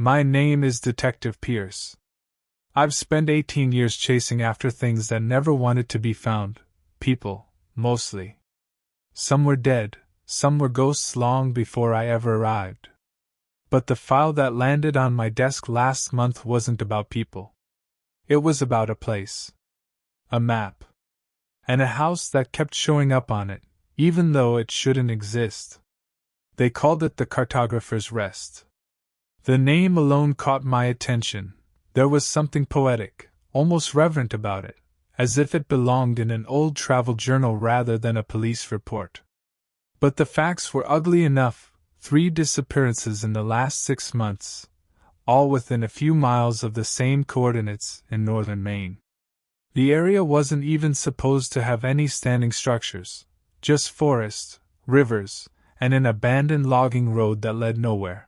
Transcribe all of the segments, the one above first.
My name is Detective Pierce. I've spent 18 years chasing after things that never wanted to be found. People, mostly. Some were dead, some were ghosts long before I ever arrived. But the file that landed on my desk last month wasn't about people. It was about a place. A map. And a house that kept showing up on it, even though it shouldn't exist. They called it the Cartographer's Rest. The name alone caught my attention. There was something poetic, almost reverent about it, as if it belonged in an old travel journal rather than a police report. But the facts were ugly enough: 3 disappearances in the last 6 months, all within a few miles of the same coordinates in northern Maine. The area wasn't even supposed to have any standing structures, just forest, rivers, and an abandoned logging road that led nowhere.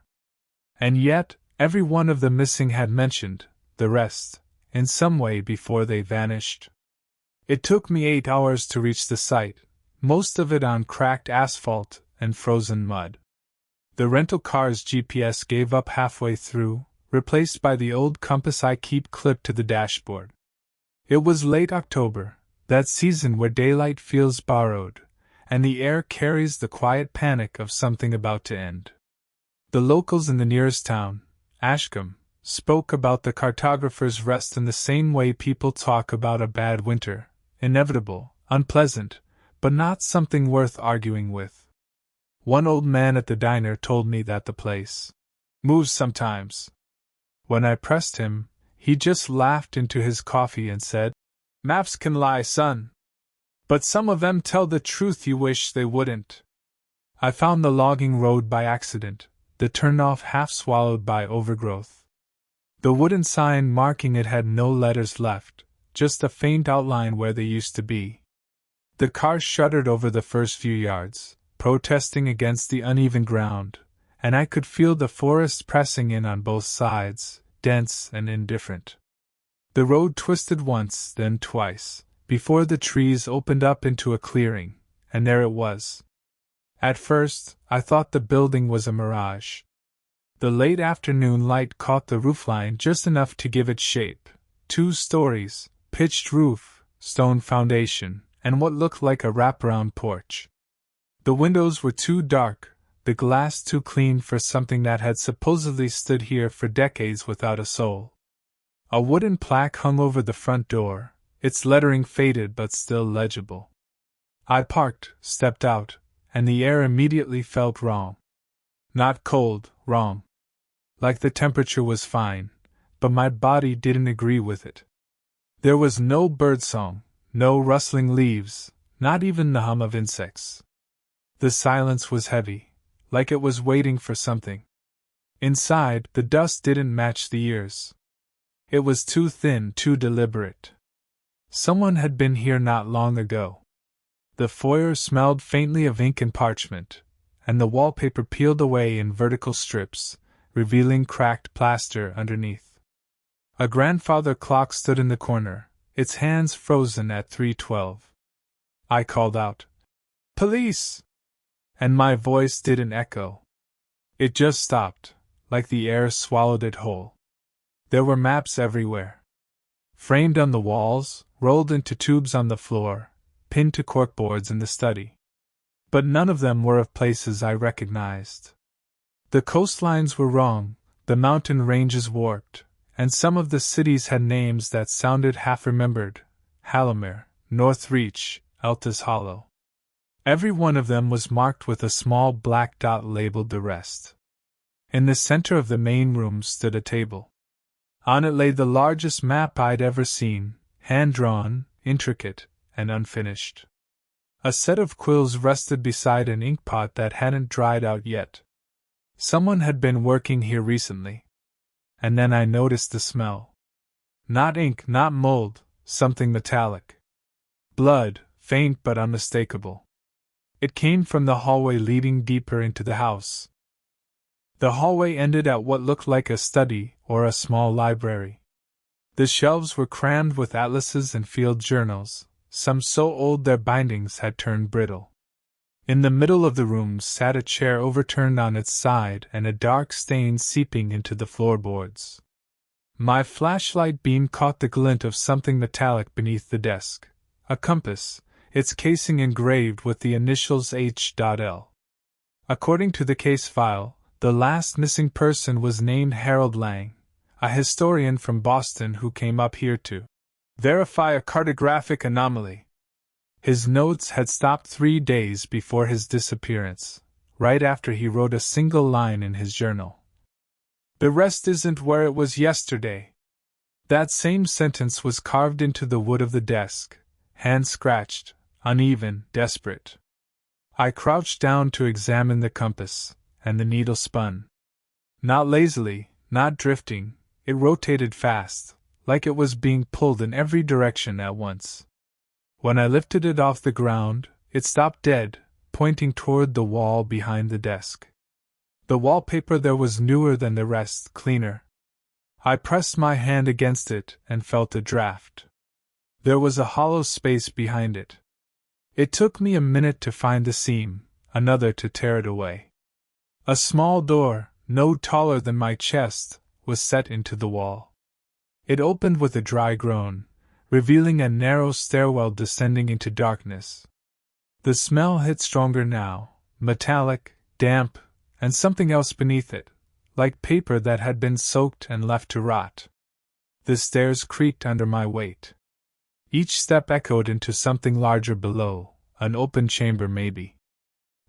And yet, every one of the missing had mentioned the rest in some way before they vanished. It took me 8 hours to reach the site, most of it on cracked asphalt and frozen mud. The rental car's GPS gave up halfway through, replaced by the old compass I keep clipped to the dashboard. It was late October, that season where daylight feels borrowed, and the air carries the quiet panic of something about to end. The locals in the nearest town, Ashcombe, spoke about the Cartographer's Rest in the same way people talk about a bad winter: inevitable, unpleasant, but not something worth arguing with. One old man at the diner told me that the place moves sometimes. When I pressed him, he just laughed into his coffee and said, "Maps can lie, son. But some of them tell the truth you wish they wouldn't." I found the logging road by accident, the turnoff half swallowed by overgrowth. The wooden sign marking it had no letters left, just a faint outline where they used to be. The car shuddered over the first few yards, protesting against the uneven ground, and I could feel the forest pressing in on both sides, dense and indifferent. The road twisted once, then twice, before the trees opened up into a clearing, and there it was. At first, I thought the building was a mirage. The late afternoon light caught the roofline just enough to give it shape: 2 stories, pitched roof, stone foundation, and what looked like a wraparound porch. The windows were too dark, the glass too clean for something that had supposedly stood here for decades without a soul. A wooden plaque hung over the front door, its lettering faded but still legible. I parked, stepped out, and the air immediately felt wrong. Not cold, wrong. Like the temperature was fine, but my body didn't agree with it. There was no birdsong, no rustling leaves, not even the hum of insects. The silence was heavy, like it was waiting for something. Inside, the dust didn't match the ears. It was too thin, too deliberate. Someone had been here not long ago. The foyer smelled faintly of ink and parchment, and the wallpaper peeled away in vertical strips, revealing cracked plaster underneath. A grandfather clock stood in the corner, its hands frozen at 3:12. I called out, "Police!" and my voice didn't echo. It just stopped, like the air swallowed it whole. There were maps everywhere. Framed on the walls, rolled into tubes on the floor, pinned to corkboards in the study. But none of them were of places I recognized. The coastlines were wrong, the mountain ranges warped, and some of the cities had names that sounded half-remembered: Hallamere, Northreach, Eltis Hollow. Every one of them was marked with a small black dot labeled the rest. In the center of the main room stood a table. On it lay the largest map I'd ever seen, hand-drawn, intricate, and unfinished. A set of quills rested beside an inkpot that hadn't dried out yet. Someone had been working here recently. And then I noticed the smell. Not ink, not mold, something metallic. Blood, faint but unmistakable. It came from the hallway leading deeper into the house. The hallway ended at what looked like a study or a small library. The shelves were crammed with atlases and field journals, some so old their bindings had turned brittle. In the middle of the room sat a chair overturned on its side and a dark stain seeping into the floorboards. My flashlight beam caught the glint of something metallic beneath the desk. A compass, its casing engraved with the initials H.L. According to the case file, the last missing person was named Harold Lang, a historian from Boston who came up here to verify a cartographic anomaly. His notes had stopped 3 days before his disappearance, right after he wrote a single line in his journal. "The rest isn't where it was yesterday." That same sentence was carved into the wood of the desk, hand-scratched, uneven, desperate. I crouched down to examine the compass, and the needle spun. Not lazily, not drifting, it rotated fast, like it was being pulled in every direction at once. When I lifted it off the ground, it stopped dead, pointing toward the wall behind the desk. The wallpaper there was newer than the rest, cleaner. I pressed my hand against it and felt a draft. There was a hollow space behind it. It took me a minute to find the seam, another to tear it away. A small door, no taller than my chest, was set into the wall. It opened with a dry groan, revealing a narrow stairwell descending into darkness. The smell hit stronger now, metallic, damp, and something else beneath it, like paper that had been soaked and left to rot. The stairs creaked under my weight. Each step echoed into something larger below, an open chamber maybe.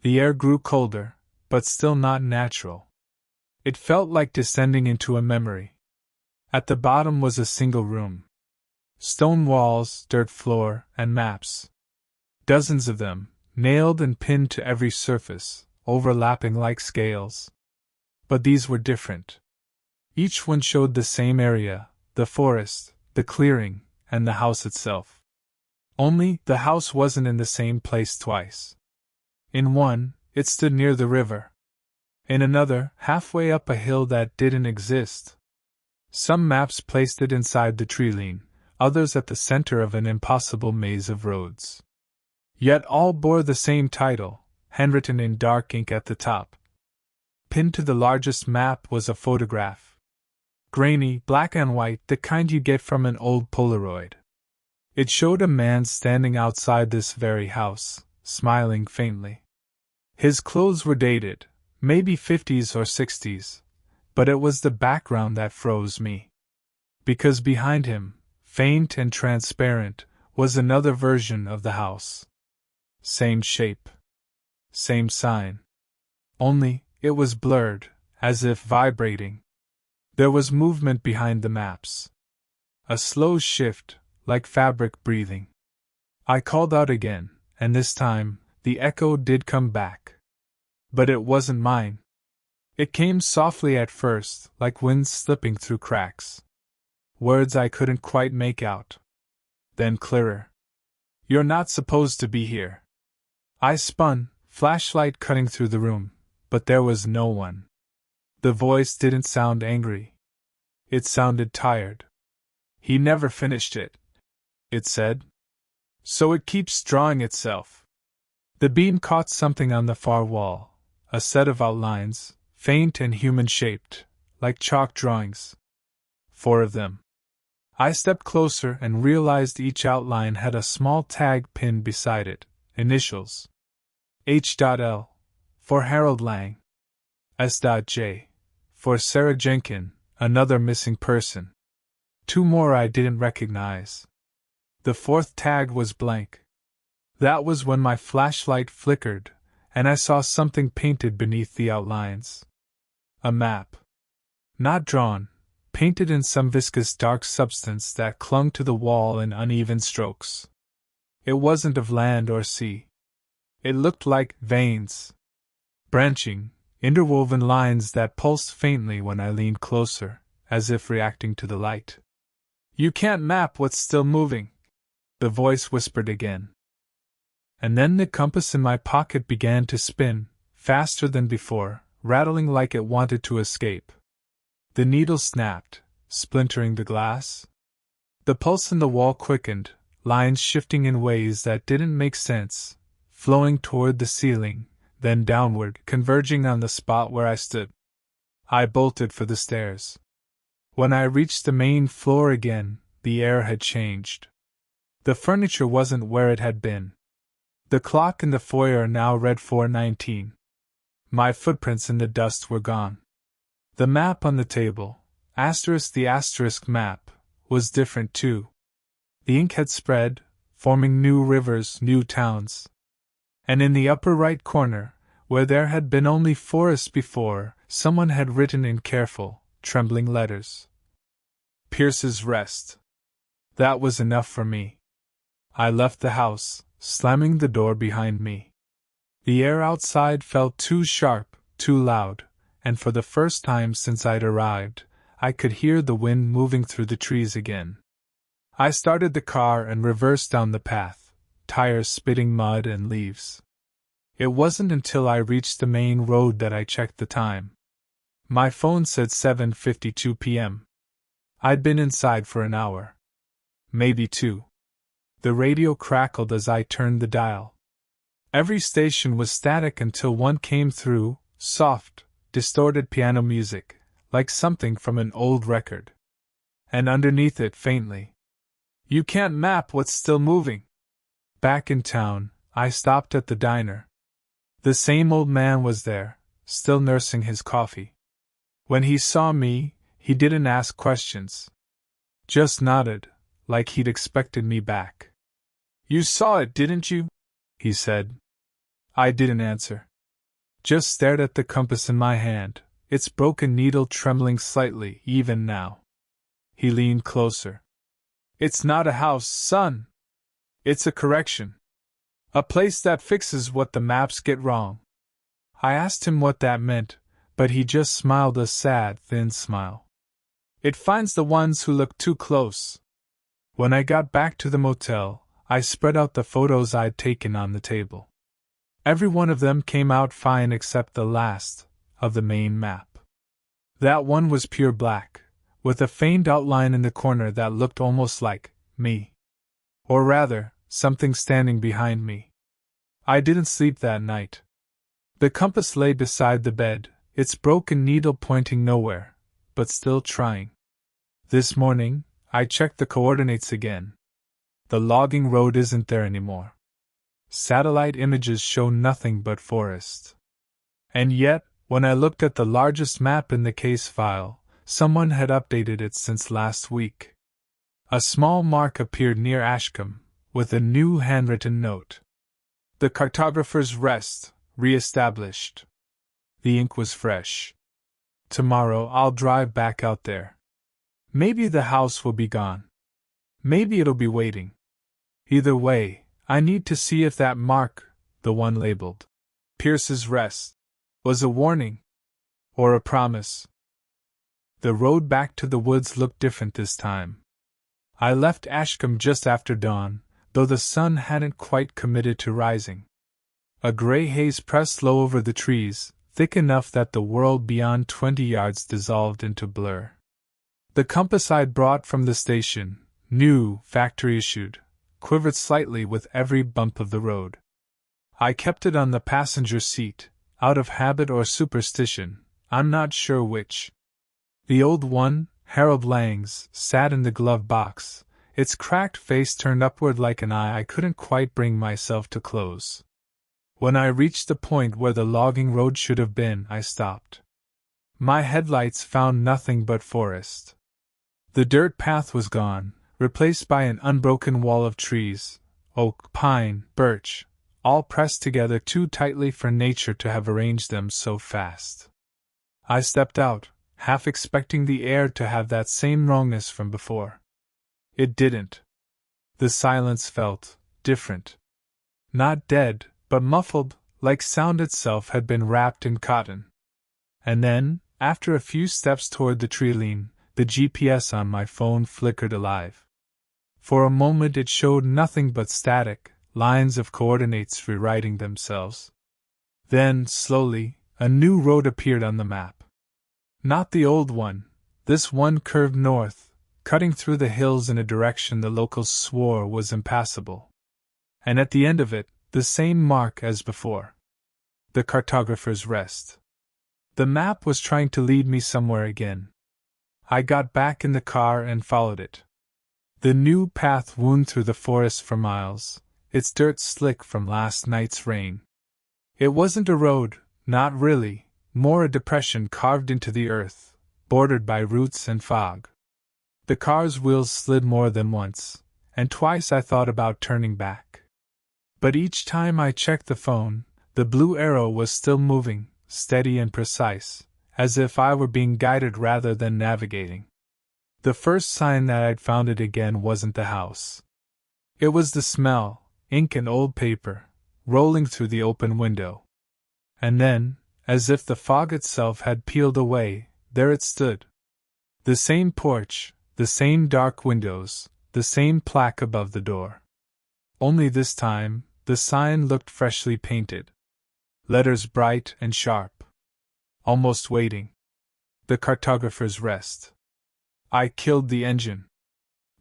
The air grew colder, but still not natural. It felt like descending into a memory. At the bottom was a single room. Stone walls, dirt floor, and maps. Dozens of them, nailed and pinned to every surface, overlapping like scales. But these were different. Each one showed the same area, the forest, the clearing, and the house itself. Only, the house wasn't in the same place twice. In one, it stood near the river. In another, halfway up a hill that didn't exist. Some maps placed it inside the treeline, others at the center of an impossible maze of roads. Yet all bore the same title, handwritten in dark ink at the top. Pinned to the largest map was a photograph. Grainy, black and white, the kind you get from an old Polaroid. It showed a man standing outside this very house, smiling faintly. His clothes were dated, maybe 50s or 60s, but it was the background that froze me. Because behind him, faint and transparent, was another version of the house. Same shape. Same sign. Only, it was blurred, as if vibrating. There was movement behind the maps. A slow shift, like fabric breathing. I called out again, and this time, the echo did come back. But it wasn't mine. It came softly at first, like wind slipping through cracks. Words I couldn't quite make out. Then clearer. "You're not supposed to be here." I spun, flashlight cutting through the room, but there was no one. The voice didn't sound angry. It sounded tired. "He never finished it," it said. "So it keeps drawing itself." The beam caught something on the far wall, a set of outlines, faint and human-shaped, like chalk drawings. 4 of them. I stepped closer and realized each outline had a small tag pinned beside it, initials. H.L. for Harold Lang. S.J. for Sarah Jenkin, another missing person. 2 more I didn't recognize. The 4th tag was blank. That was when my flashlight flickered, and I saw something painted beneath the outlines. A map. Not drawn, painted in some viscous dark substance that clung to the wall in uneven strokes. It wasn't of land or sea. It looked like veins. Branching, interwoven lines that pulsed faintly when I leaned closer, as if reacting to the light. "You can't map what's still moving," the voice whispered again. And then the compass in my pocket began to spin, faster than before, rattling like it wanted to escape. The needle snapped, splintering the glass. The pulse in the wall quickened, lines shifting in ways that didn't make sense, flowing toward the ceiling, then downward, converging on the spot where I stood. I bolted for the stairs. When I reached the main floor again, the air had changed. The furniture wasn't where it had been. The clock in the foyer now read 4:19. My footprints in the dust were gone. The map on the table, the asterisk map, was different too. The ink had spread, forming new rivers, new towns. And in the upper right corner, where there had been only forest before, someone had written in careful, trembling letters, "Pierce's Rest." That was enough for me. I left the house, slamming the door behind me. The air outside felt too sharp, too loud, and for the first time since I'd arrived, I could hear the wind moving through the trees again. I started the car and reversed down the path, tires spitting mud and leaves. It wasn't until I reached the main road that I checked the time. My phone said 7:52 p.m. I'd been inside for an hour. Maybe 2. The radio crackled as I turned the dial. Every station was static until one came through, soft, distorted piano music, like something from an old record. And underneath it, faintly, "You can't map what's still moving." Back in town, I stopped at the diner. The same old man was there, still nursing his coffee. When he saw me, he didn't ask questions. Just nodded, like he'd expected me back. "You saw it, didn't you?" he said. I didn't answer. Just stared at the compass in my hand, its broken needle trembling slightly even now. He leaned closer. "It's not a house, son. It's a correction. A place that fixes what the maps get wrong." I asked him what that meant, but he just smiled a sad, thin smile. "It finds the ones who look too close." When I got back to the motel, I spread out the photos I'd taken on the table. Every one of them came out fine except the last, of the main map. That one was pure black, with a faint outline in the corner that looked almost like me. Or rather, something standing behind me. I didn't sleep that night. The compass lay beside the bed, its broken needle pointing nowhere, but still trying. This morning, I checked the coordinates again. The logging road isn't there anymore. Satellite images show nothing but forest. And yet, when I looked at the largest map in the case file, someone had updated it since last week. A small mark appeared near Ashcombe, with a new handwritten note. "The Cartographer's Rest, re-established." The ink was fresh. Tomorrow I'll drive back out there. Maybe the house will be gone. Maybe it'll be waiting. Either way, I need to see if that mark, the one labeled "Pierce's Rest," was a warning or a promise. The road back to the woods looked different this time. I left Ashcombe just after dawn, though the sun hadn't quite committed to rising. A gray haze pressed low over the trees, thick enough that the world beyond 20 yards dissolved into blur. The compass I'd brought from the station, new, factory-issued, quivered slightly with every bump of the road. I kept it on the passenger seat, out of habit or superstition, I'm not sure which. The old one, Harold Lang's, sat in the glove box, its cracked face turned upward like an eye I couldn't quite bring myself to close. When I reached the point where the logging road should have been, I stopped. My headlights found nothing but forest. The dirt path was gone, replaced by an unbroken wall of trees, oak, pine, birch, all pressed together too tightly for nature to have arranged them so fast. I stepped out, half expecting the air to have that same wrongness from before. It didn't. The silence felt different. Not dead, but muffled, like sound itself had been wrapped in cotton. And then, after a few steps toward the tree-line, the GPS on my phone flickered alive. For a moment it showed nothing but static, lines of coordinates rewriting themselves. Then, slowly, a new road appeared on the map. Not the old one, this one curved north, cutting through the hills in a direction the locals swore was impassable. And at the end of it, The same mark as before. The Cartographer's Rest. The map was trying to lead me somewhere again. I got back in the car and followed it. The new path wound through the forest for miles, its dirt slick from last night's rain. It wasn't a road, not really, more a depression carved into the earth, bordered by roots and fog. The car's wheels slid more than once, and twice I thought about turning back. But each time I checked the phone, the blue arrow was still moving, steady and precise, as if I were being guided rather than navigating. The first sign that I'd found it again wasn't the house. It was the smell, ink and old paper, rolling through the open window. And then, as if the fog itself had peeled away, there it stood. The same porch, the same dark windows, the same plaque above the door. Only this time, the sign looked freshly painted. Letters bright and sharp. Almost waiting. The Cartographer's Rest. I killed the engine.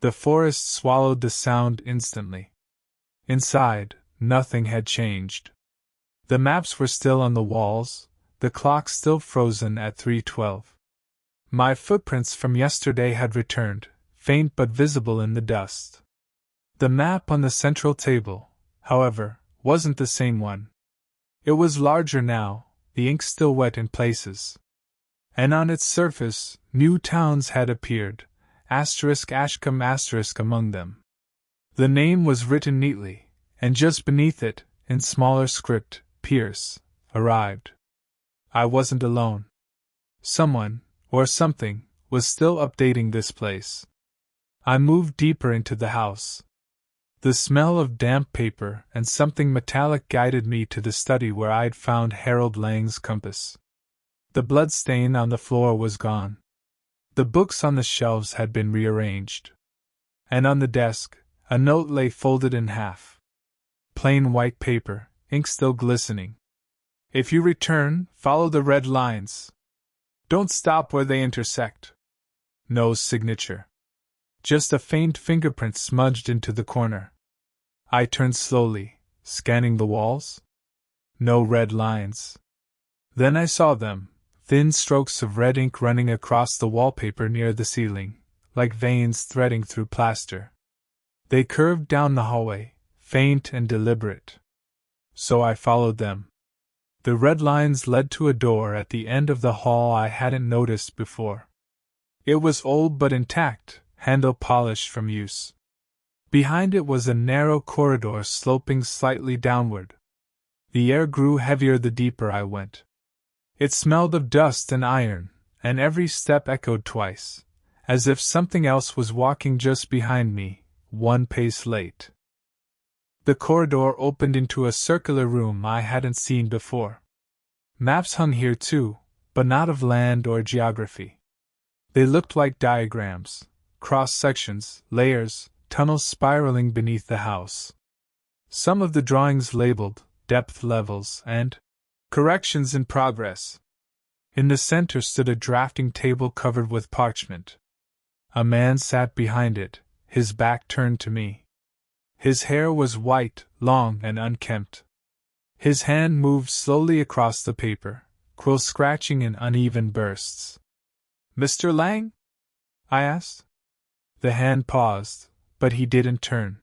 The forest swallowed the sound instantly. Inside, nothing had changed. The maps were still on the walls, the clock still frozen at 3:12. My footprints from yesterday had returned, faint but visible in the dust. The map on the central table, however, wasn't the same one. It was larger now, the ink still wet in places. And on its surface, new towns had appeared, *Ashcombe* among them. The name was written neatly, and just beneath it, in smaller script, Pierce, arrived. I wasn't alone. Someone, or something, was still updating this place. I moved deeper into the house. The smell of damp paper and something metallic guided me to the study where I'd found Harold Lang's compass. The blood stain on the floor was gone. The books on the shelves had been rearranged. And on the desk, a note lay folded in half. Plain white paper, ink still glistening. If you return, follow the red lines. Don't stop where they intersect. No signature. Just a faint fingerprint smudged into the corner. I turned slowly, scanning the walls. No red lines. Then I saw them, thin strokes of red ink running across the wallpaper near the ceiling, like veins threading through plaster. They curved down the hallway, faint and deliberate. So I followed them. The red lines led to a door at the end of the hall I hadn't noticed before. It was old but intact, handle polished from use. Behind it was a narrow corridor sloping slightly downward. The air grew heavier the deeper I went. It smelled of dust and iron, and every step echoed twice, as if something else was walking just behind me, one pace late. The corridor opened into a circular room I hadn't seen before. Maps hung here too, but not of land or geography. They looked like diagrams, cross-sections, layers, tunnels spiraling beneath the house. Some of the drawings labeled depth levels and corrections in progress. In the center stood a drafting table covered with parchment. A man sat behind it, his back turned to me. His hair was white, long and unkempt. His hand moved slowly across the paper, quill scratching in uneven bursts. "Mr. Lang?" I asked. The hand paused, but he didn't turn.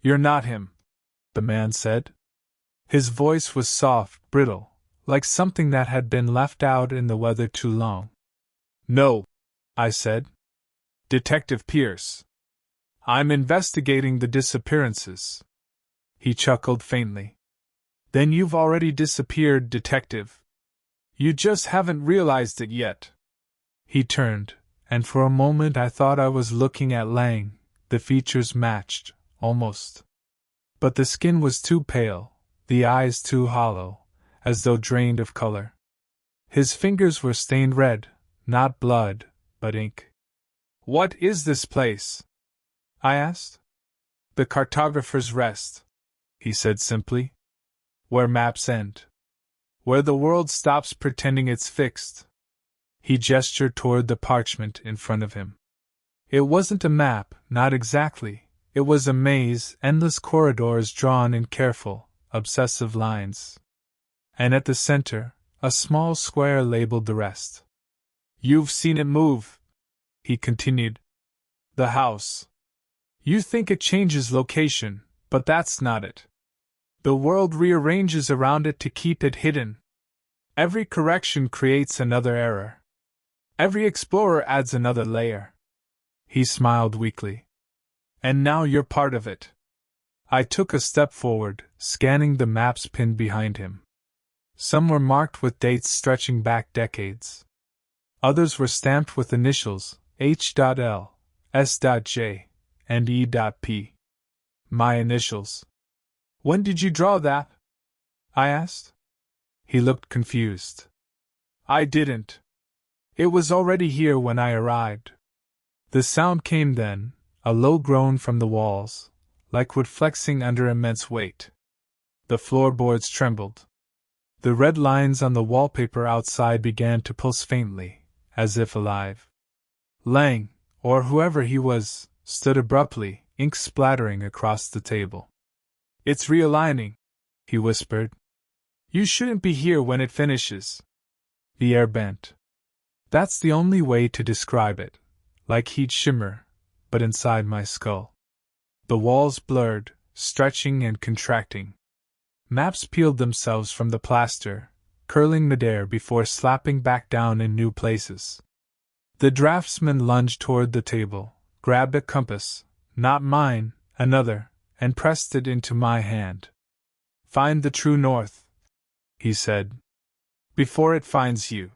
"You're not him," the man said. His voice was soft, brittle, like something that had been left out in the weather too long. "No," I said. "Detective Pierce. I'm investigating the disappearances." He chuckled faintly. "Then you've already disappeared, Detective. You just haven't realized it yet." He turned, and for a moment I thought I was looking at Lang. The features matched, almost. But the skin was too pale, the eyes too hollow, as though drained of color. His fingers were stained red, not blood, but ink. "What is this place?" I asked. "The Cartographer's Rest," he said simply. "Where maps end. Where the world stops pretending it's fixed." He gestured toward the parchment in front of him. It wasn't a map, not exactly. It was a maze, endless corridors drawn in careful, obsessive lines. And at the center, a small square labeled the rest. You've seen it move, he continued. The house. You think it changes location, but that's not it. The world rearranges around it to keep it hidden. Every correction creates another error. Every explorer adds another layer. He smiled weakly. And now you're part of it. I took a step forward, scanning the maps pinned behind him. Some were marked with dates stretching back decades. Others were stamped with initials H.L, S.J, and E.P. My initials. When did you draw that? I asked. He looked confused. I didn't. It was already here when I arrived. The sound came then, a low groan from the walls, like wood flexing under immense weight. The floorboards trembled. The red lines on the wallpaper outside began to pulse faintly, as if alive. Lang, or whoever he was, stood abruptly, ink splattering across the table. It's realigning, he whispered. You shouldn't be here when it finishes. The air bent. That's the only way to describe it, like heat shimmer, but inside my skull. The walls blurred, stretching and contracting. Maps peeled themselves from the plaster, curling midair before slapping back down in new places. The draftsman lunged toward the table, grabbed a compass, not mine, another, and pressed it into my hand. Find the true north, he said, before it finds you.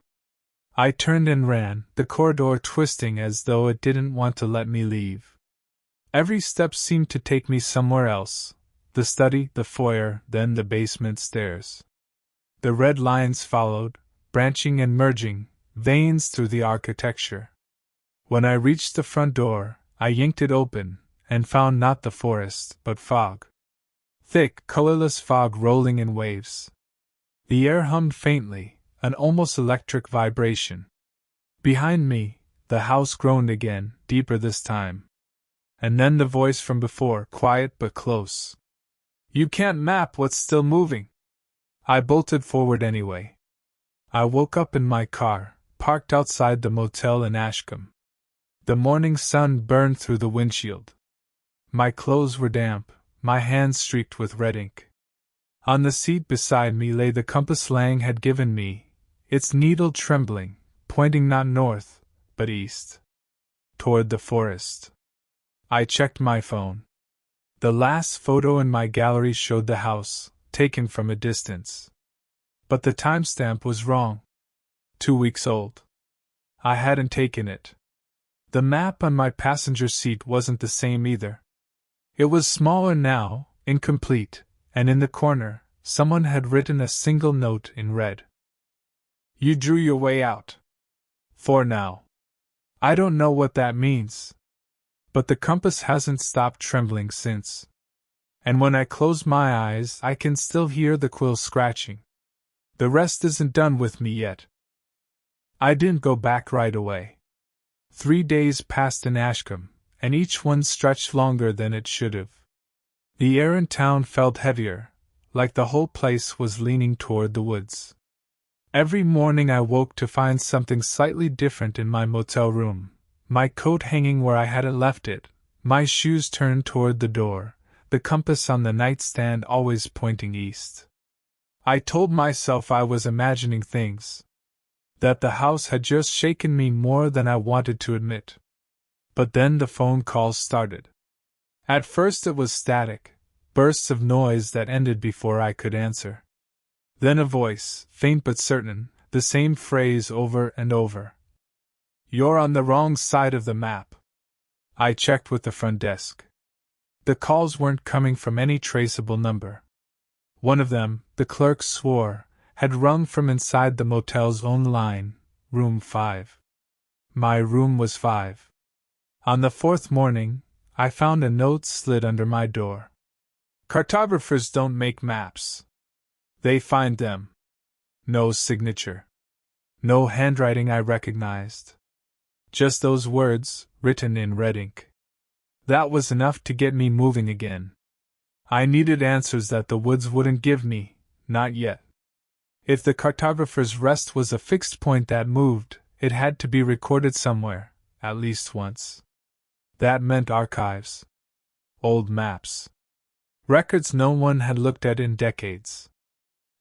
I turned and ran, the corridor twisting as though it didn't want to let me leave. Every step seemed to take me somewhere else, the study, the foyer, then the basement stairs. The red lines followed, branching and merging, veins through the architecture. When I reached the front door, I yanked it open, and found not the forest, but fog. Thick, colorless fog rolling in waves. The air hummed faintly, an almost electric vibration. Behind me, the house groaned again, deeper this time. And then the voice from before, quiet but close. You can't map what's still moving. I bolted forward anyway. I woke up in my car, parked outside the motel in Ashcombe. The morning sun burned through the windshield. My clothes were damp, my hands streaked with red ink. On the seat beside me lay the compass Lang had given me, its needle trembling, pointing not north, but east. Toward the forest. I checked my phone. The last photo in my gallery showed the house, taken from a distance. But the timestamp was wrong. 2 weeks old. I hadn't taken it. The map on my passenger seat wasn't the same either. It was smaller now, incomplete, and in the corner, someone had written a single note in red. You drew your way out. For now. I don't know what that means. But the compass hasn't stopped trembling since. And when I close my eyes, I can still hear the quill scratching. The rest isn't done with me yet. I didn't go back right away. 3 days passed in Ashcombe, and each one stretched longer than it should have. The air in town felt heavier, like the whole place was leaning toward the woods. Every morning I woke to find something slightly different in my motel room. My coat hanging where I hadn't left it, my shoes turned toward the door, the compass on the nightstand always pointing east. I told myself I was imagining things. That the house had just shaken me more than I wanted to admit. But then the phone calls started. At first it was static, bursts of noise that ended before I could answer. Then a voice, faint but certain, the same phrase over and over. You're on the wrong side of the map. I checked with the front desk. The calls weren't coming from any traceable number. One of them, the clerk swore, had rung from inside the motel's own line, room 5. My room was 5. On the 4th morning, I found a note slid under my door. Cartographers don't make maps. They find them. No signature. No handwriting I recognized. Just those words, written in red ink. That was enough to get me moving again. I needed answers that the woods wouldn't give me, not yet. If the cartographer's rest was a fixed point that moved, it had to be recorded somewhere, at least once. That meant archives. Old maps. Records no one had looked at in decades.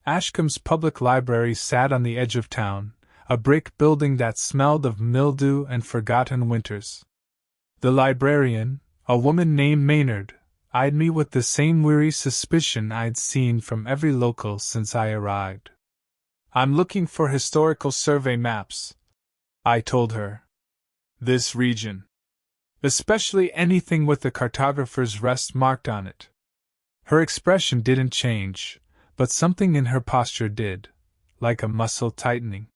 Ashcombe's public library sat on the edge of town, a brick building that smelled of mildew and forgotten winters. The librarian, a woman named Maynard, eyed me with the same weary suspicion I'd seen from every local since I arrived. "I'm looking for historical survey maps," I told her. "This region. Especially anything with the cartographer's rest marked on it." Her expression didn't change, but something in her posture did, like a muscle tightening.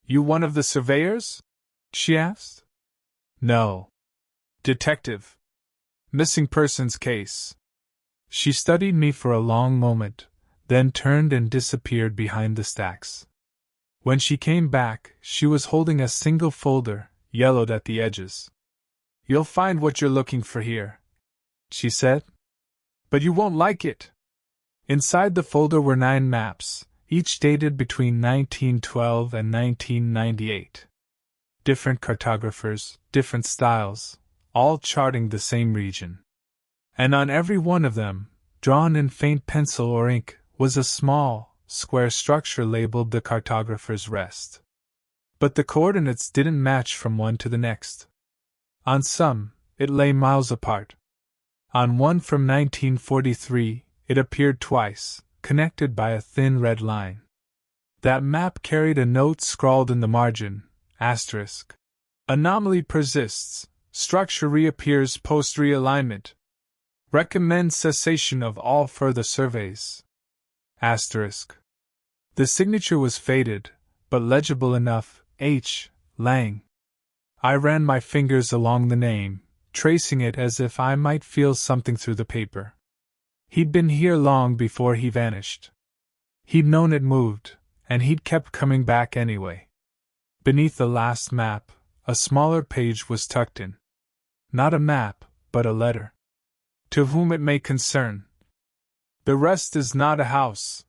"You one of the surveyors?" she asked. "No. Detective. Missing persons case." She studied me for a long moment, then turned and disappeared behind the stacks. When she came back, she was holding a single folder, yellowed at the edges. "You'll find what you're looking for here," she said. "But you won't like it." Inside the folder were 9 maps, each dated between 1912 and 1998. Different cartographers, different styles, all charting the same region. And on every one of them, drawn in faint pencil or ink, was a small, square structure labeled the Cartographer's Rest. But the coordinates didn't match from one to the next. On some, it lay miles apart. On one from 1943, it appeared twice, connected by a thin red line. That map carried a note scrawled in the margin, asterisk. "Anomaly persists. Structure reappears post-realignment. Recommend cessation of all further surveys." Asterisk. The signature was faded, but legible enough, H. Lang. I ran my fingers along the name, tracing it as if I might feel something through the paper. He'd been here long before he vanished. He'd known it moved, and he'd kept coming back anyway. Beneath the last map, a smaller page was tucked in. Not a map, but a letter. "To whom it may concern. The rest is not a house.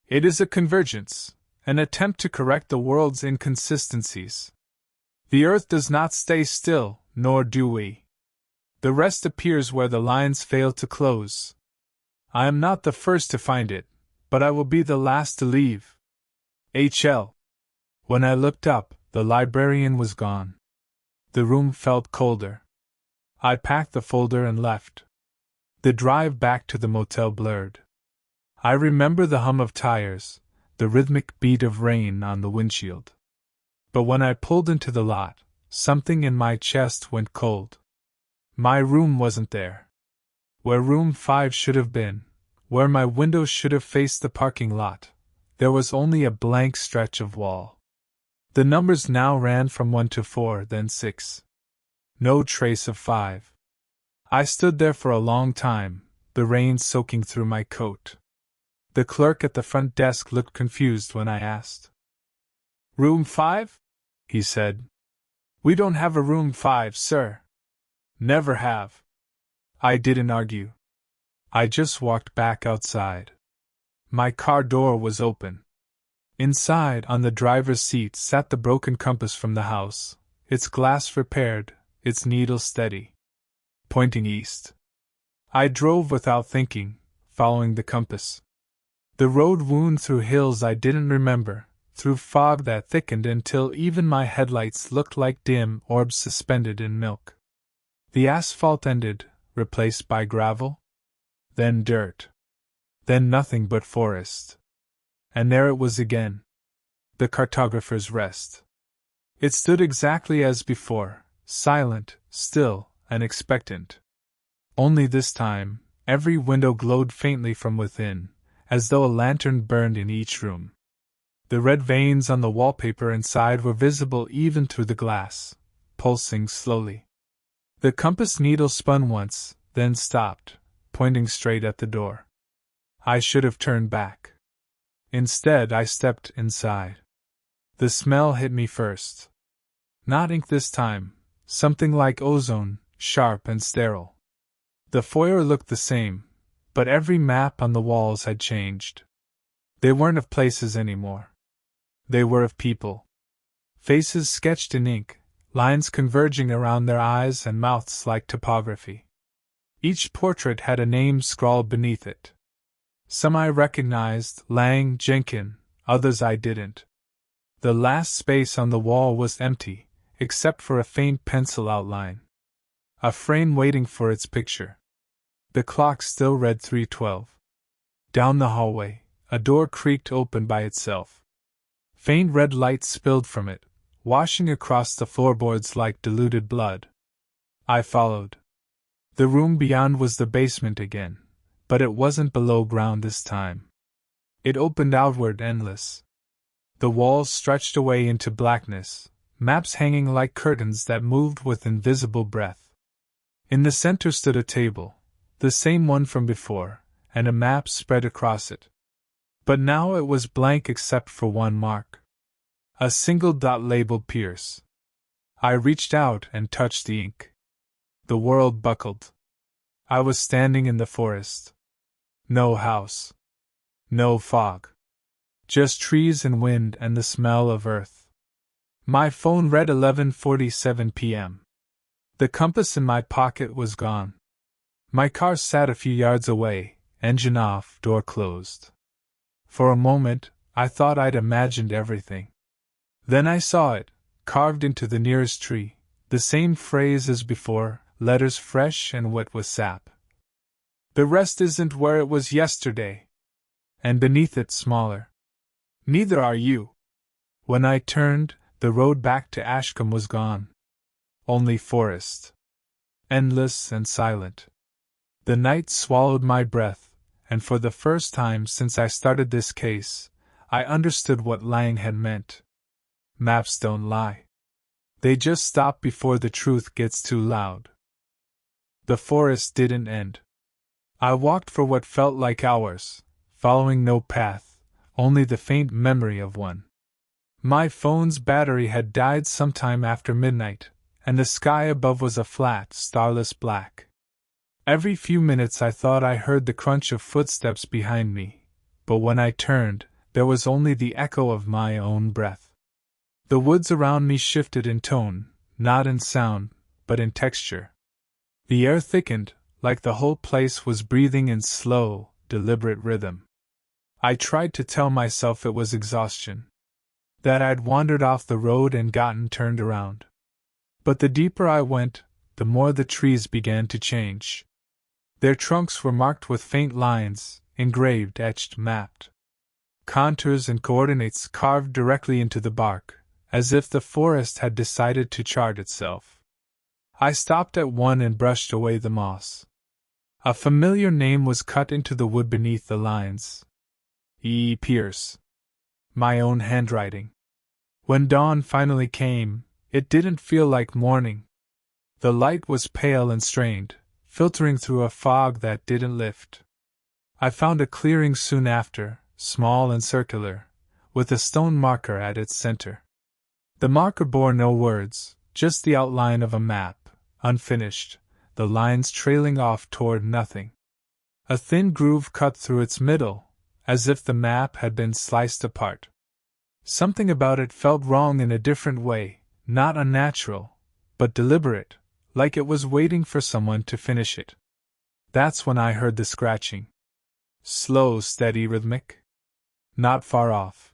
It is a convergence, an attempt to correct the world's inconsistencies. The earth does not stay still, nor do we. The rest appears where the lines fail to close. I am not the first to find it, but I will be the last to leave. H.L." When I looked up, the librarian was gone. The room felt colder. I packed the folder and left. The drive back to the motel blurred. I remember the hum of tires, the rhythmic beat of rain on the windshield. But when I pulled into the lot, something in my chest went cold. My room wasn't there. Where room 5 should have been, where my window should have faced the parking lot, there was only a blank stretch of wall. The numbers now ran from 1 to 4, then 6. No trace of 5. I stood there for a long time, the rain soaking through my coat. The clerk at the front desk looked confused when I asked. "Room 5? He said. "We don't have a room 5, sir. Never have." I didn't argue. I just walked back outside. My car door was open. Inside, on the driver's seat, sat the broken compass from the house, its glass repaired, its needle steady, pointing east. I drove without thinking, following the compass. The road wound through hills I didn't remember, through fog that thickened until even my headlights looked like dim orbs suspended in milk. The asphalt ended, replaced by gravel. Then dirt. Then nothing but forest. And there it was again. The Cartographer's Rest. It stood exactly as before, silent, still, and expectant. Only this time, every window glowed faintly from within, as though a lantern burned in each room. The red veins on the wallpaper inside were visible even through the glass, pulsing slowly. The compass needle spun once, then stopped, pointing straight at the door. I should have turned back. Instead, I stepped inside. The smell hit me first. Not ink this time, something like ozone, sharp and sterile. The foyer looked the same, but every map on the walls had changed. They weren't of places anymore. They were of people. Faces sketched in ink, lines converging around their eyes and mouths like topography. Each portrait had a name scrawled beneath it. Some I recognized, Lang, Jenkin, others I didn't. The last space on the wall was empty, except for a faint pencil outline. A frame waiting for its picture. The clock still read 3:12. Down the hallway, a door creaked open by itself. Faint red light spilled from it, washing across the floorboards like diluted blood. I followed. The room beyond was the basement again, but it wasn't below ground this time. It opened outward, endless. The walls stretched away into blackness, maps hanging like curtains that moved with invisible breath. In the center stood a table, the same one from before, and a map spread across it. But now it was blank except for one mark. A single dot labeled Pierce. I reached out and touched the ink. The world buckled. I was standing in the forest. No house. No fog. Just trees and wind and the smell of earth. My phone read 11:47 p.m. The compass in my pocket was gone. My car sat a few yards away, engine off, door closed. For a moment, I thought I'd imagined everything. Then I saw it, carved into the nearest tree, the same phrase as before, letters fresh and wet with sap. The rest isn't where it was yesterday. And beneath it, smaller. Neither are you. When I turned, the road back to Ashcombe was gone. Only forest. Endless and silent. The night swallowed my breath, and for the first time since I started this case, I understood what Lang had meant. Maps don't lie. They just stop before the truth gets too loud. The forest didn't end. I walked for what felt like hours, following no path, only the faint memory of one. My phone's battery had died sometime after midnight, and the sky above was a flat, starless black. Every few minutes I thought I heard the crunch of footsteps behind me, but when I turned, there was only the echo of my own breath. The woods around me shifted in tone, not in sound, but in texture. The air thickened, like the whole place was breathing in slow, deliberate rhythm. I tried to tell myself it was exhaustion, that I'd wandered off the road and gotten turned around. But the deeper I went, the more the trees began to change. Their trunks were marked with faint lines, engraved, etched, mapped. Contours and coordinates carved directly into the bark, as if the forest had decided to chart itself. I stopped at one and brushed away the moss. A familiar name was cut into the wood beneath the lines. E. Pierce. My own handwriting. When dawn finally came, it didn't feel like morning. The light was pale and strained, filtering through a fog that didn't lift. I found a clearing soon after, small and circular, with a stone marker at its center. The marker bore no words, just the outline of a map, unfinished, the lines trailing off toward nothing. A thin groove cut through its middle, as if the map had been sliced apart. Something about it felt wrong in a different way, not unnatural, but deliberate, like it was waiting for someone to finish it. That's when I heard the scratching. Slow, steady, rhythmic. Not far off.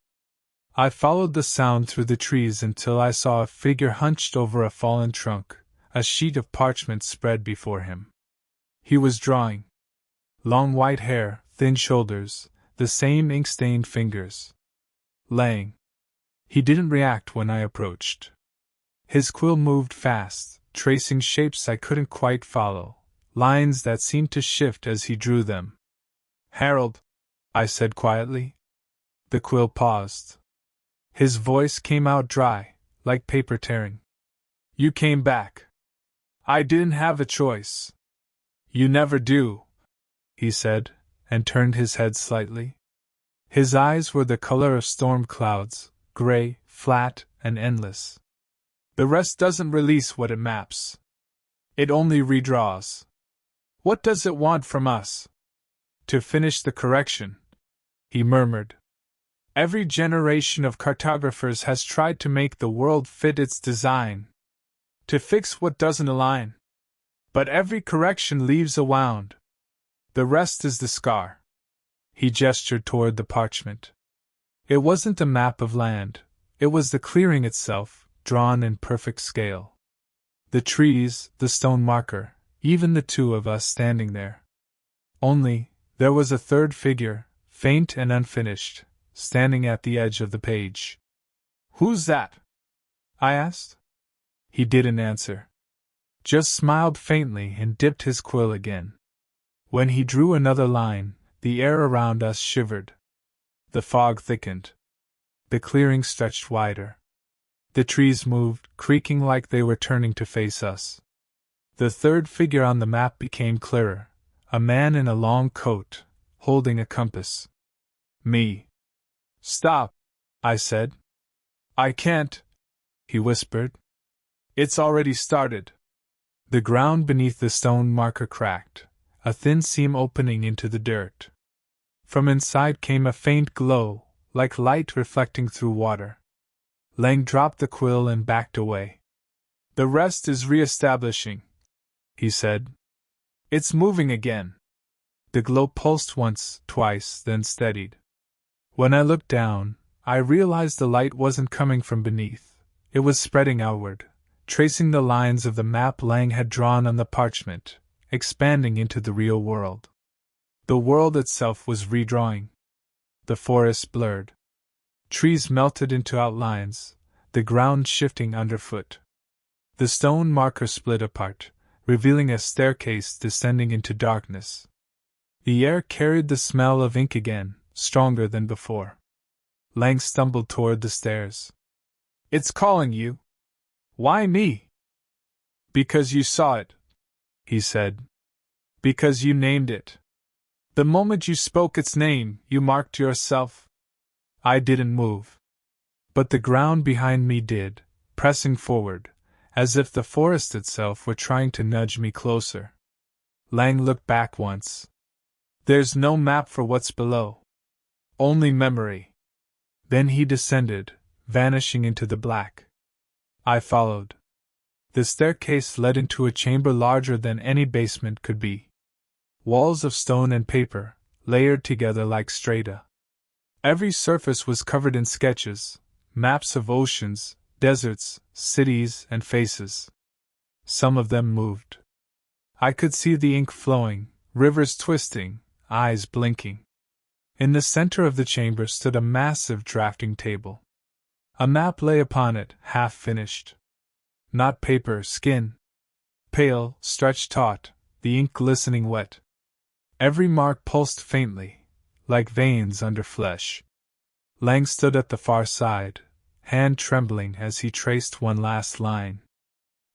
I followed the sound through the trees until I saw a figure hunched over a fallen trunk, a sheet of parchment spread before him. He was drawing. Long white hair, thin shoulders, the same ink-stained fingers. Lang. He didn't react when I approached. His quill moved fast, tracing shapes I couldn't quite follow, lines that seemed to shift as he drew them. "Harold," I said quietly. The quill paused. His voice came out dry, like paper tearing. "You came back. I didn't have a choice." "You never do," he said, and turned his head slightly. His eyes were the color of storm clouds, gray, flat, and endless. "The rest doesn't release what it maps. It only redraws. What does it want from us?" To finish the correction, he murmured. Every generation of cartographers has tried to make the world fit its design, to fix what doesn't align. But every correction leaves a wound. The rest is the scar. He gestured toward the parchment. It wasn't a map of land, it was the clearing itself, drawn in perfect scale. The trees, the stone marker, even the two of us standing there. Only, there was a third figure, faint and unfinished, standing at the edge of the page. "Who's that?" I asked. He didn't answer. Just smiled faintly and dipped his quill again. When he drew another line, the air around us shivered. The fog thickened. The clearing stretched wider. The trees moved, creaking like they were turning to face us. The third figure on the map became clearer, a man in a long coat, holding a compass. "Me." "Stop," I said. "I can't," he whispered. "It's already started." The ground beneath the stone marker cracked, a thin seam opening into the dirt. From inside came a faint glow, like light reflecting through water. Lang dropped the quill and backed away. "The rest is re-establishing," he said. "It's moving again." The glow pulsed once, twice, then steadied. When I looked down, I realized the light wasn't coming from beneath. It was spreading outward, tracing the lines of the map Lang had drawn on the parchment, expanding into the real world. The world itself was redrawing. The forest blurred. Trees melted into outlines, the ground shifting underfoot. The stone marker split apart, revealing a staircase descending into darkness. The air carried the smell of ink again, stronger than before. Lang stumbled toward the stairs. "It's calling you." "Why me?" "Because you saw it," he said. "Because you named it. The moment you spoke its name, you marked yourself." I didn't move. But the ground behind me did, pressing forward, as if the forest itself were trying to nudge me closer. Lang looked back once. "There's no map for what's below. Only memory." Then he descended, vanishing into the black. I followed. The staircase led into a chamber larger than any basement could be. Walls of stone and paper, layered together like strata. Every surface was covered in sketches, maps of oceans, deserts, cities, and faces. Some of them moved. I could see the ink flowing, rivers twisting, eyes blinking. In the center of the chamber stood a massive drafting table. A map lay upon it, half finished. Not paper, skin. Pale, stretched taut, the ink glistening wet. Every mark pulsed faintly, like veins under flesh. Lang stood at the far side, hand trembling as he traced one last line.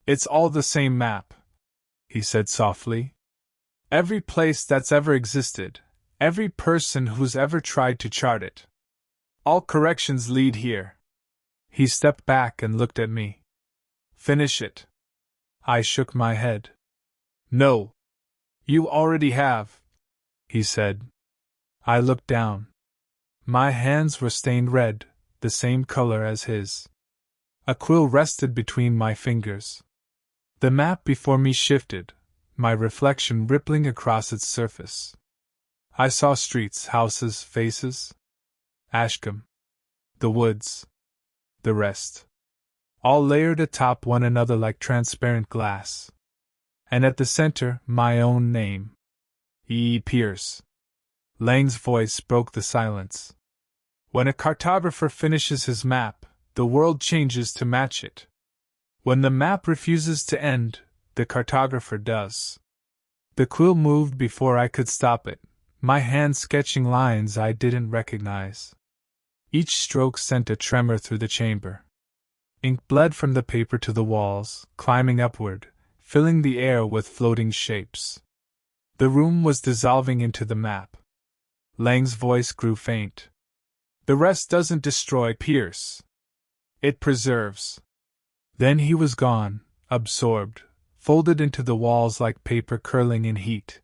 "It's all the same map," he said softly. "Every place that's ever existed, every person who's ever tried to chart it. All corrections lead here." He stepped back and looked at me. "Finish it." I shook my head. "No. You already have," he said. I looked down. My hands were stained red, the same color as his. A quill rested between my fingers. The map before me shifted, my reflection rippling across its surface. I saw streets, houses, faces. Ashcombe. The woods. The rest. All layered atop one another like transparent glass. And at the center, my own name. E. Pierce. Lang's voice broke the silence. When a cartographer finishes his map, the world changes to match it. When the map refuses to end, the cartographer does. The quill moved before I could stop it, my hand sketching lines I didn't recognize. Each stroke sent a tremor through the chamber. Ink bled from the paper to the walls, climbing upward, filling the air with floating shapes. The room was dissolving into the map. Lang's voice grew faint. "The rest doesn't destroy, Pierce. It preserves." Then he was gone, absorbed, folded into the walls like paper curling in heat.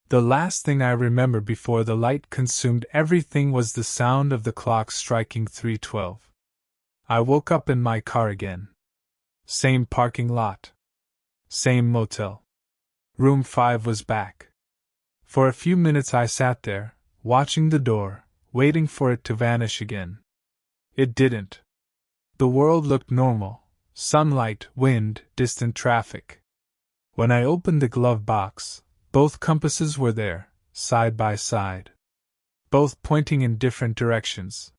The last thing I remember before the light consumed everything was the sound of the clock striking 3:12. I woke up in my car again. Same parking lot. Same motel. Room 5 was back. For a few minutes I sat there, watching the door, waiting for it to vanish again. It didn't. The world looked normal. Sunlight, wind, distant traffic. When I opened the glove box, both compasses were there, side by side. Both pointing in different directions.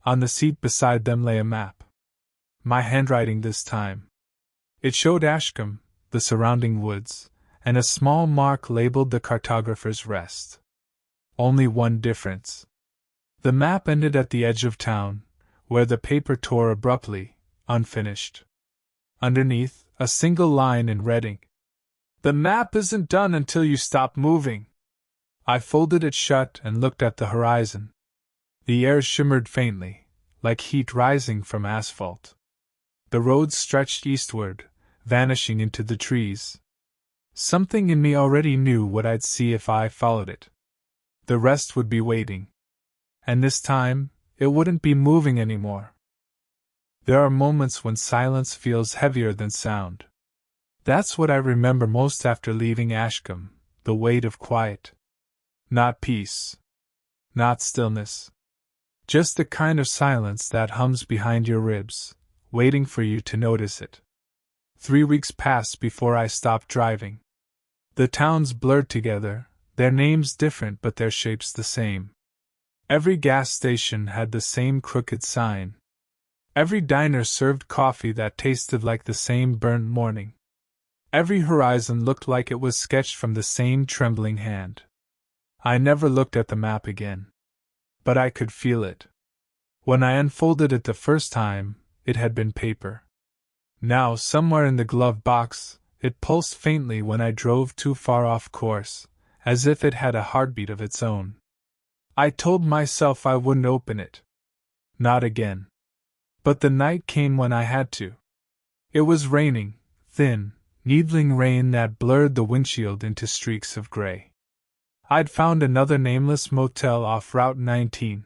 On the seat beside them lay a map. My handwriting this time. It showed Ashcombe, the surrounding woods, and a small mark labeled the Cartographer's Rest. Only one difference. The map ended at the edge of town, where the paper tore abruptly, unfinished. Underneath, a single line in red ink. "The map isn't done until you stop moving." I folded it shut and looked at the horizon. The air shimmered faintly, like heat rising from asphalt. The road stretched eastward, vanishing into the trees. Something in me already knew what I'd see if I followed it. The rest would be waiting. And this time, it wouldn't be moving anymore. There are moments when silence feels heavier than sound. That's what I remember most after leaving Ashcombe, the weight of quiet. Not peace. Not stillness. Just the kind of silence that hums behind your ribs, waiting for you to notice it. 3 weeks passed before I stopped driving. The towns blurred together, their names different but their shapes the same. Every gas station had the same crooked sign. Every diner served coffee that tasted like the same burnt morning. Every horizon looked like it was sketched from the same trembling hand. I never looked at the map again. But I could feel it. When I unfolded it the first time, it had been paper. Now, somewhere in the glove box, it pulsed faintly when I drove too far off course, as if it had a heartbeat of its own. I told myself I wouldn't open it. Not again. But the night came when I had to. It was raining, thin, needling rain that blurred the windshield into streaks of gray. I'd found another nameless motel off Route 19.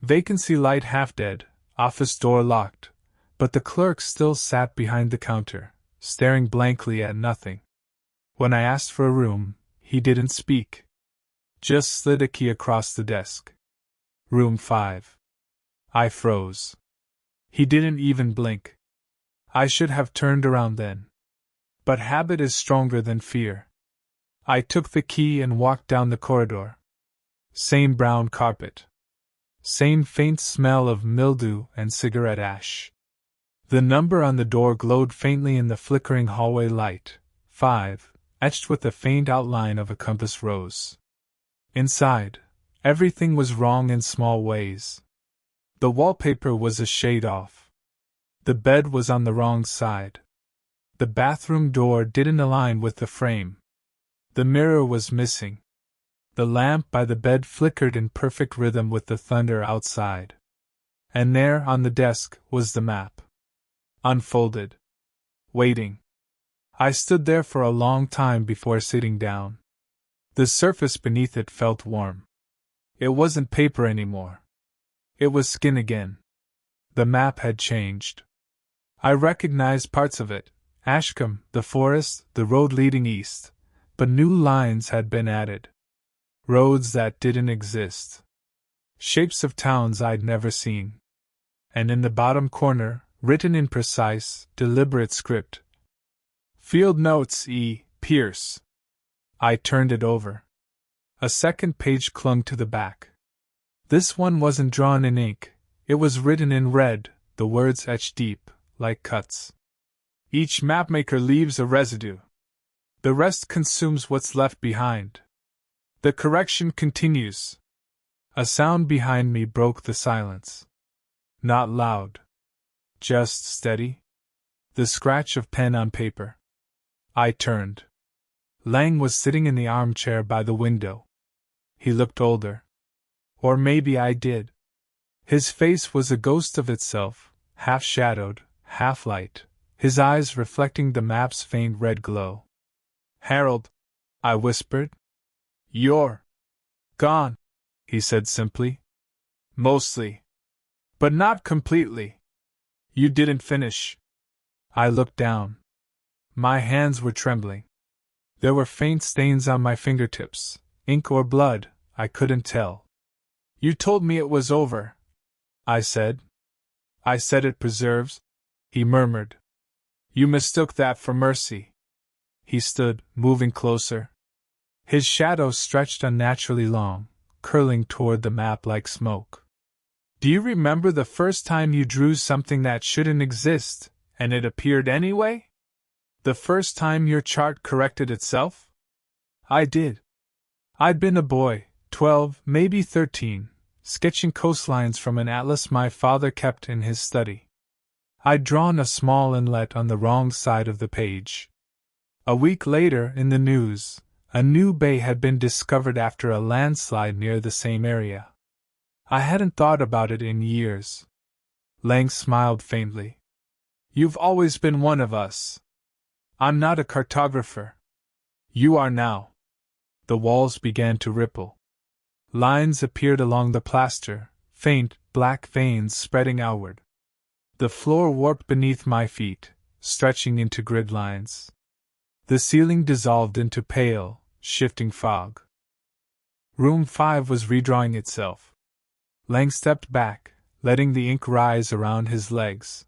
Vacancy light half dead, office door locked, but the clerk still sat behind the counter, staring blankly at nothing. When I asked for a room, he didn't speak. Just slid a key across the desk. Room 5. I froze. He didn't even blink. I should have turned around then. But habit is stronger than fear. I took the key and walked down the corridor. Same brown carpet. Same faint smell of mildew and cigarette ash. The number on the door glowed faintly in the flickering hallway light, 5, etched with the faint outline of a compass rose. Inside, everything was wrong in small ways. The wallpaper was a shade off. The bed was on the wrong side. The bathroom door didn't align with the frame. The mirror was missing. The lamp by the bed flickered in perfect rhythm with the thunder outside. And there, on the desk, was the map. Unfolded. Waiting. I stood there for a long time before sitting down. The surface beneath it felt warm. It wasn't paper anymore. It was skin again. The map had changed. I recognized parts of it: Ashcombe, the forest, the road leading east, but new lines had been added. Roads that didn't exist. Shapes of towns I'd never seen. And in the bottom corner, written in precise, deliberate script: Field Notes E. Pierce. I turned it over. A second page clung to the back. This one wasn't drawn in ink, it was written in red, the words etched deep, like cuts. Each mapmaker leaves a residue. The rest consumes what's left behind. The correction continues. A sound behind me broke the silence. Not loud. Just steady. The scratch of pen on paper. I turned. Lang was sitting in the armchair by the window. He looked older. Or maybe I did. His face was a ghost of itself, half shadowed, half light, his eyes reflecting the map's faint red glow. "Harold," I whispered. You're gone, he said simply. Mostly. But not completely. You didn't finish. I looked down. My hands were trembling. There were faint stains on my fingertips, ink or blood, I couldn't tell. You told me it was over, I said. I said it preserves, he murmured. You mistook that for mercy. He stood, moving closer. His shadow stretched unnaturally long, curling toward the map like smoke. Do you remember the first time you drew something that shouldn't exist, and it appeared anyway? The first time your chart corrected itself? I did. I'd been a boy, 12, maybe 13, sketching coastlines from an atlas my father kept in his study. I'd drawn a small inlet on the wrong side of the page. A week later, in the news, a new bay had been discovered after a landslide near the same area. I hadn't thought about it in years. Lang smiled faintly. You've always been one of us. I'm not a cartographer. You are now. The walls began to ripple. Lines appeared along the plaster, faint, black veins spreading outward. The floor warped beneath my feet, stretching into grid lines. The ceiling dissolved into pale, shifting fog. Room 5 was redrawing itself. Lang stepped back, letting the ink rise around his legs.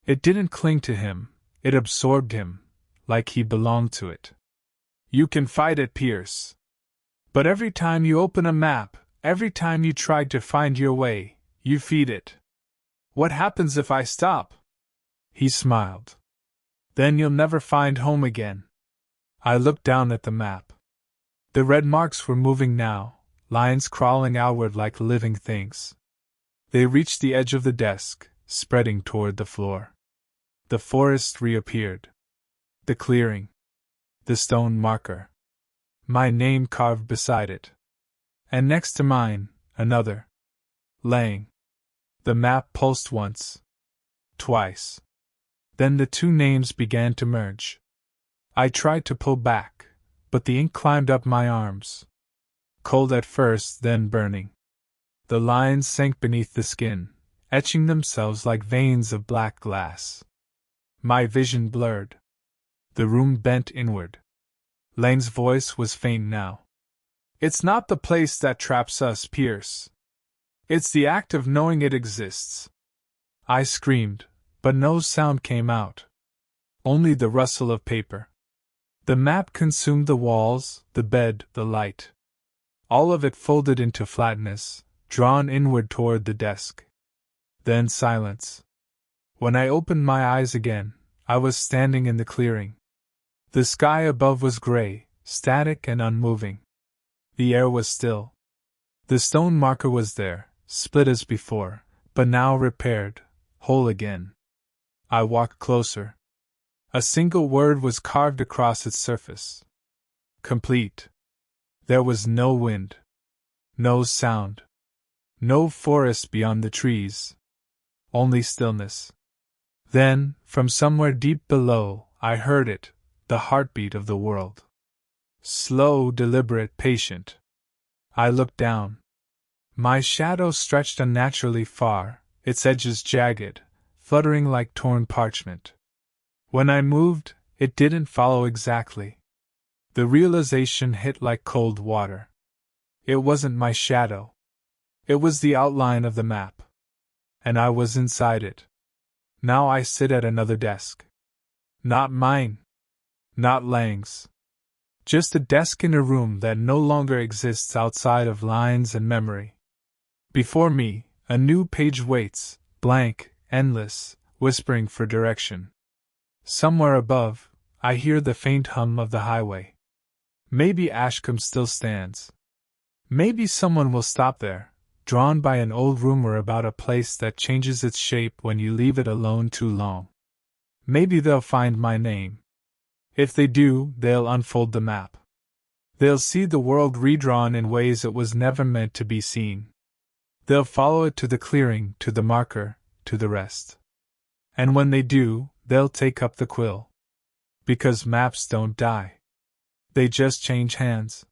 It didn't cling to him, it absorbed him, like he belonged to it. You can fight it, Pierce. But every time you open a map, every time you try to find your way, you feed it. What happens if I stop? He smiled. Then you'll never find home again. I looked down at the map. The red marks were moving now, lines crawling outward like living things. They reached the edge of the desk, spreading toward the floor. The forest reappeared. The clearing. The stone marker. My name carved beside it. And next to mine, another. Lang. The map pulsed once. Twice. Then the two names began to merge. I tried to pull back, but the ink climbed up my arms. Cold at first, then burning. The lines sank beneath the skin, etching themselves like veins of black glass. My vision blurred. The room bent inward. Lang's voice was faint now. It's not the place that traps us, Pierce. It's the act of knowing it exists. I screamed, but no sound came out. Only the rustle of paper. The map consumed the walls, the bed, the light. All of it folded into flatness, drawn inward toward the desk. Then silence. When I opened my eyes again, I was standing in the clearing. The sky above was gray, static and unmoving. The air was still. The stone marker was there, split as before, but now repaired, whole again. I walked closer. A single word was carved across its surface. Complete. There was no wind. No sound. No forest beyond the trees. Only stillness. Then, from somewhere deep below, I heard it, the heartbeat of the world. Slow, deliberate, patient. I looked down. My shadow stretched unnaturally far, its edges jagged, fluttering like torn parchment. When I moved, it didn't follow exactly. The realization hit like cold water. It wasn't my shadow. It was the outline of the map. And I was inside it. Now I sit at another desk. Not mine. Not Lang's. Just a desk in a room that no longer exists outside of lines and memory. Before me, a new page waits, blank, endless, whispering for direction. Somewhere above, I hear the faint hum of the highway. Maybe Ashcombe still stands. Maybe someone will stop there, drawn by an old rumor about a place that changes its shape when you leave it alone too long. Maybe they'll find my name. If they do, they'll unfold the map. They'll see the world redrawn in ways it was never meant to be seen. They'll follow it to the clearing, to the marker, to the rest. And when they do, they'll take up the quill. Because maps don't die. They just change hands.